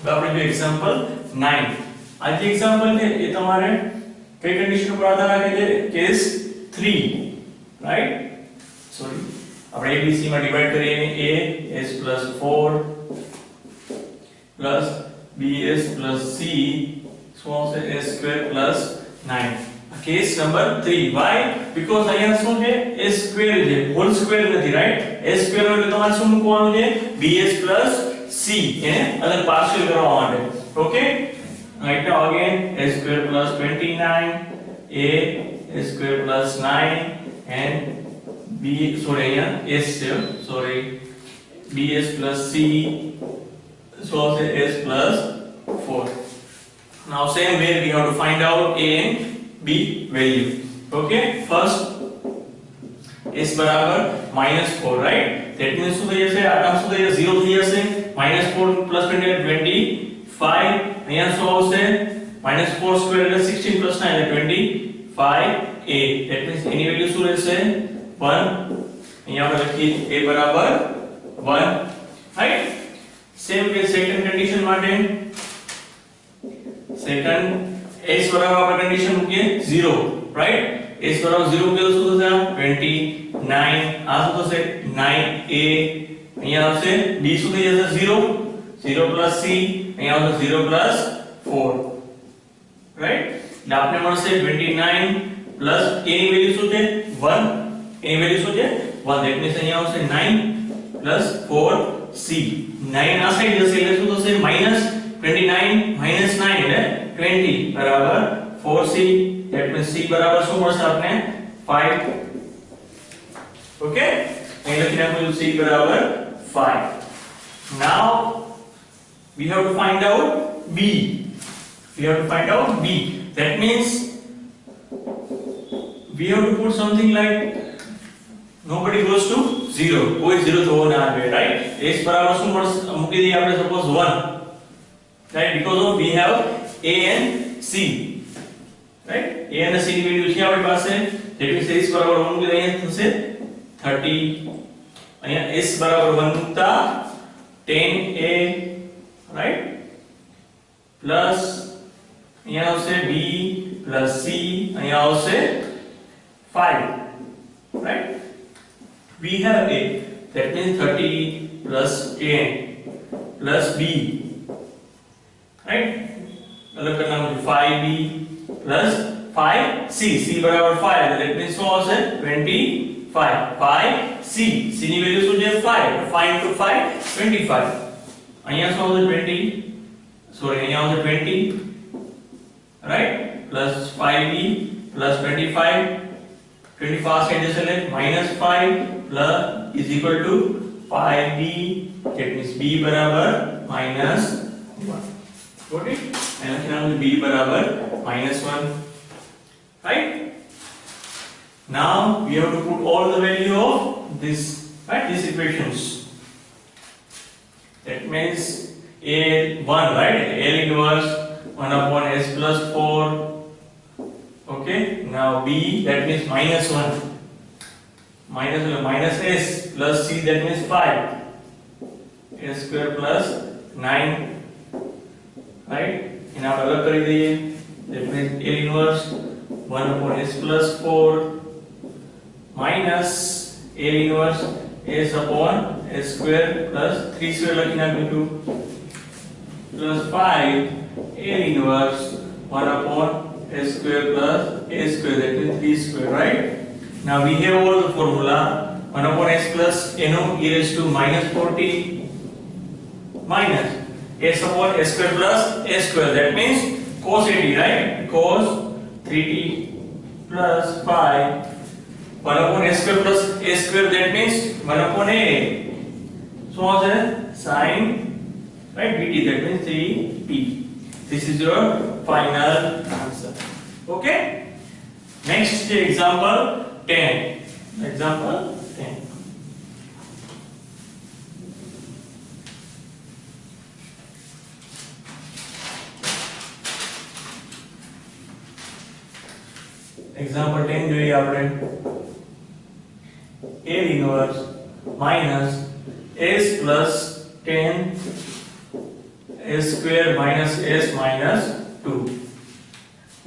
હવે આપણે જો એક્ઝામ્પલ 9 આ જે એક્ઝામ્પલ છે એ તમારે કઈ કન્ડિશન પર આધાર રાખે છે કેસ 3 રાઈટ સોરી આપણે abc માં ડિવાઈડ કરીએ a s + 4 plus bs plus c શું આવશે s square plus 9 case number 3 why because અહીંયા શું છે s square છે હોલ સ્ક્વેર નથી રાઈટ s square એટલે તમારે શું મૂકવાનું છે bs plus c એને અલગ પાર્શિયલ કરવા માટે okay right now again s square plus 29 a s square plus 9 and b sorry અહીંયા s sorry bs plus c so also s plus 4 now same way we have to find out a and b value okay first s બરાબર -4 right that means શું થઈ જશે આ term શું થઈ જશે 0 થઈ જશે -4 plus 25 અહીંયા શું આવશે -4 સ્ક્વેર એટલે 16 plus 9 એટલે 25a that means any value શું રહેશે 1 અહીંયા આપણે લખીએ a બરાબર 1 right same way second condition માટે second s બરાબર આપણે કન્ડિશન મૂકીએ 0 રાઈટ s બરાબર 0 મૂકીએ તો શું થશે 29 આ શું થશે 9a અહીંયા આવશે b શું થઈ જશે 0 0 plus c અહીંયા આવશે 0 plus 4 રાઈટ એટલે આપણે મળશે 29 plus a ની વેલ્યુ શું છે 1 a ની વેલ્યુ શું છે 1 that means અહીંયા આવશે 9 plus 4c 9 આ સાઈડ જશે એટલે શું થશે -29 -9 એટલે 20 બરાબર 4c that means c બરાબર શું મળશે આપને 5 ઓકે અહીં લખી નાખું c બરાબર 5 now we have to find out b that means we have to put something like nobody goes to 0 કોઈ 0 થવો ના જોઈએ right s બરાબર શું મળશે મૂકી દઈએ આપણે suppose 1 right because of we have a and c right a and c ની વેલ્યુ છે આપણી પાસે that means s બરાબર 1 મૂકી દઈએ અહીંયા થશે 30 અહીંયા s બરાબર 1 મૂકતા 10a right plus અહીંયા આવશે b plus c અહીંયા આવશે 5 right we have a that means 30 plus 10 plus b right अलग करना मुझे 5b plus 5c c बराबर 5 that means શું આવશે 25 5c c ની વેલ્યુ શું છે 5 5 into 5 25 અહીંયા શું આવશે 20 sorry અહીંયા આવશે 20 right plus 5b plus 25 25 side જશે એટલે -5 plus is equal to 5b that means b બરાબર -1 got it and now b બરાબર -1 right now we have to put all the value of this right these equations that means a1 right l inverse 1 upon s plus 4 okay now b that means -1 minus s plus c that means 5 s square plus 9 right એને આપણે અલગ કરી દઈએ that means a inverse 1 upon s plus 4 minus a inverse s upon s square plus 3 square લખી નાખ્યું plus 5 a inverse 1 upon s square plus a square that means 3 square right now we have all the formula 1 upon s plus no e raised to -40 minus s upon s square plus a square that means cos 80 right cos 3t plus 5 1 upon s square plus a square that means 1 upon a so આવશે sin right dt that means 3p this is your final answer okay next example 10 example 10 example 10 જોઈએ આપણે a inverse minus s plus 10 s square minus s minus 2.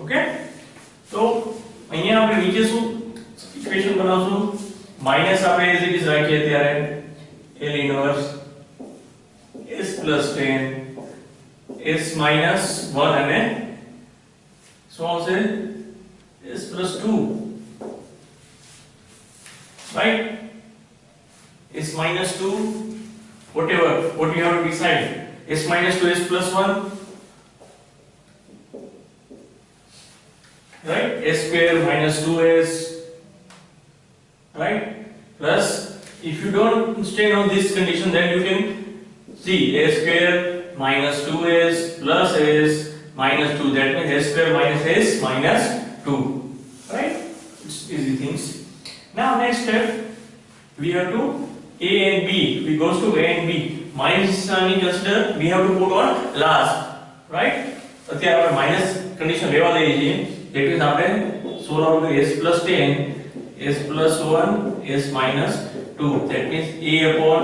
Okay, તો અહીંયા આપણે નીચે શું equation બનાવશું? Minus આપણે એઝ ઇટ ઇઝ રાખીએ ત્યારે L inverse s plus 10 s minus 1 અને શું આવશે? s plus 2, right? s minus 2, whatever what you have to decide, s minus 2 s plus 1, right? s square minus 2s, right? Plus if you don't stay on this condition, then you can see s square minus 2s plus s minus 2, that means s square minus s minus 2, right? It's easy things. Now next step, we have to a and b, we goes to a and b. Minus sign consider, we have to put on last, right? અત્યારે આપણે minus condition લેવા દઈએ છીએ, that means આપણે solve out કરીએ s plus 10 s plus 1 s minus 2, that means a upon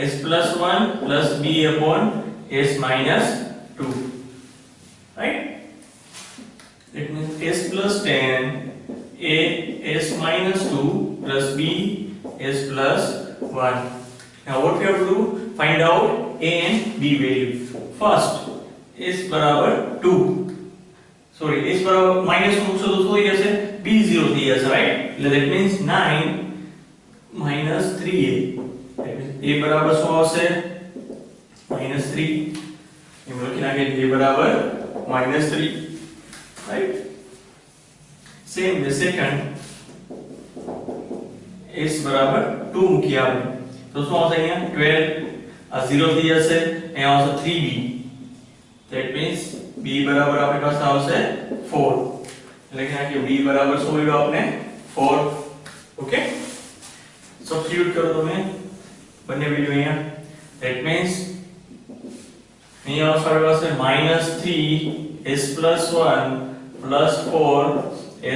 s plus 1 plus b upon s minus 2, right? That means s plus 10 a s minus 2 plus b s plus 1. Now what we have to do? Find out a and b value. First s બરાબર 2, sorry, s બરાબર minus 2 મૂકશો તો શું થઈ જશે? b 0 થઈ જશે, right? એટલે that means 9 minus 3a, that means a બરાબર શું આવશે? minus 3. એમ લખી નાખીએ a બરાબર minus 3, right? Same the second, s બરાબર 2 મૂકીએ આપણે તો શું આવશે? અહીંયા 12 આ 0 થઈ જશે, અહીંયા આવશે 3b, that means b બરાબર આપણી પાસે આવશે 4. લખી નાખીએ b બરાબર શું મળ્યું આપણે? 4. ઓકે, સબસ્ટિટ્યુટ કરો તમે બંને વેલ્યુ અહીંયા, that means અહીંયા આવશે આપણી પાસે -3 s plus 1 plus 4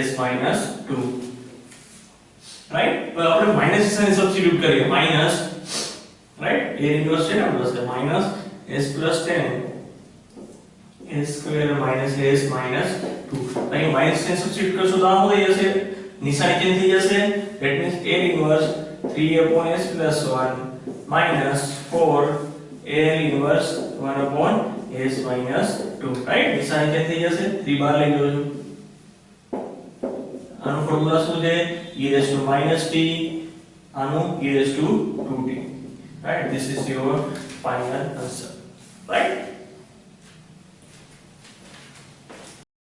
s minus 2, right? તો આપણે માઈનસ ને સબસ્ટિટ્યુટ કરીએ, માઈનસ, right? a ઇન્વર્સ છે ને plus minus s plus 10 s square minus s minus 2. અહીં માઈનસ ને સબસ્ટિટ્યુટ કરશો તો આ શું થઈ જશે? નિશાની ચેન્જ થઈ જશે, that means a inverse 3 upon s plus 1 minus 4 a inverse 1 upon s minus 2, right? નિશાની ચેન્જ થઈ જશે, 3 બહાર લઈ લો છો. આનો ફોર્મ્યુલા શું છે? e raised to minus t, આનો e raised to 2t, right? This is your final answer, right?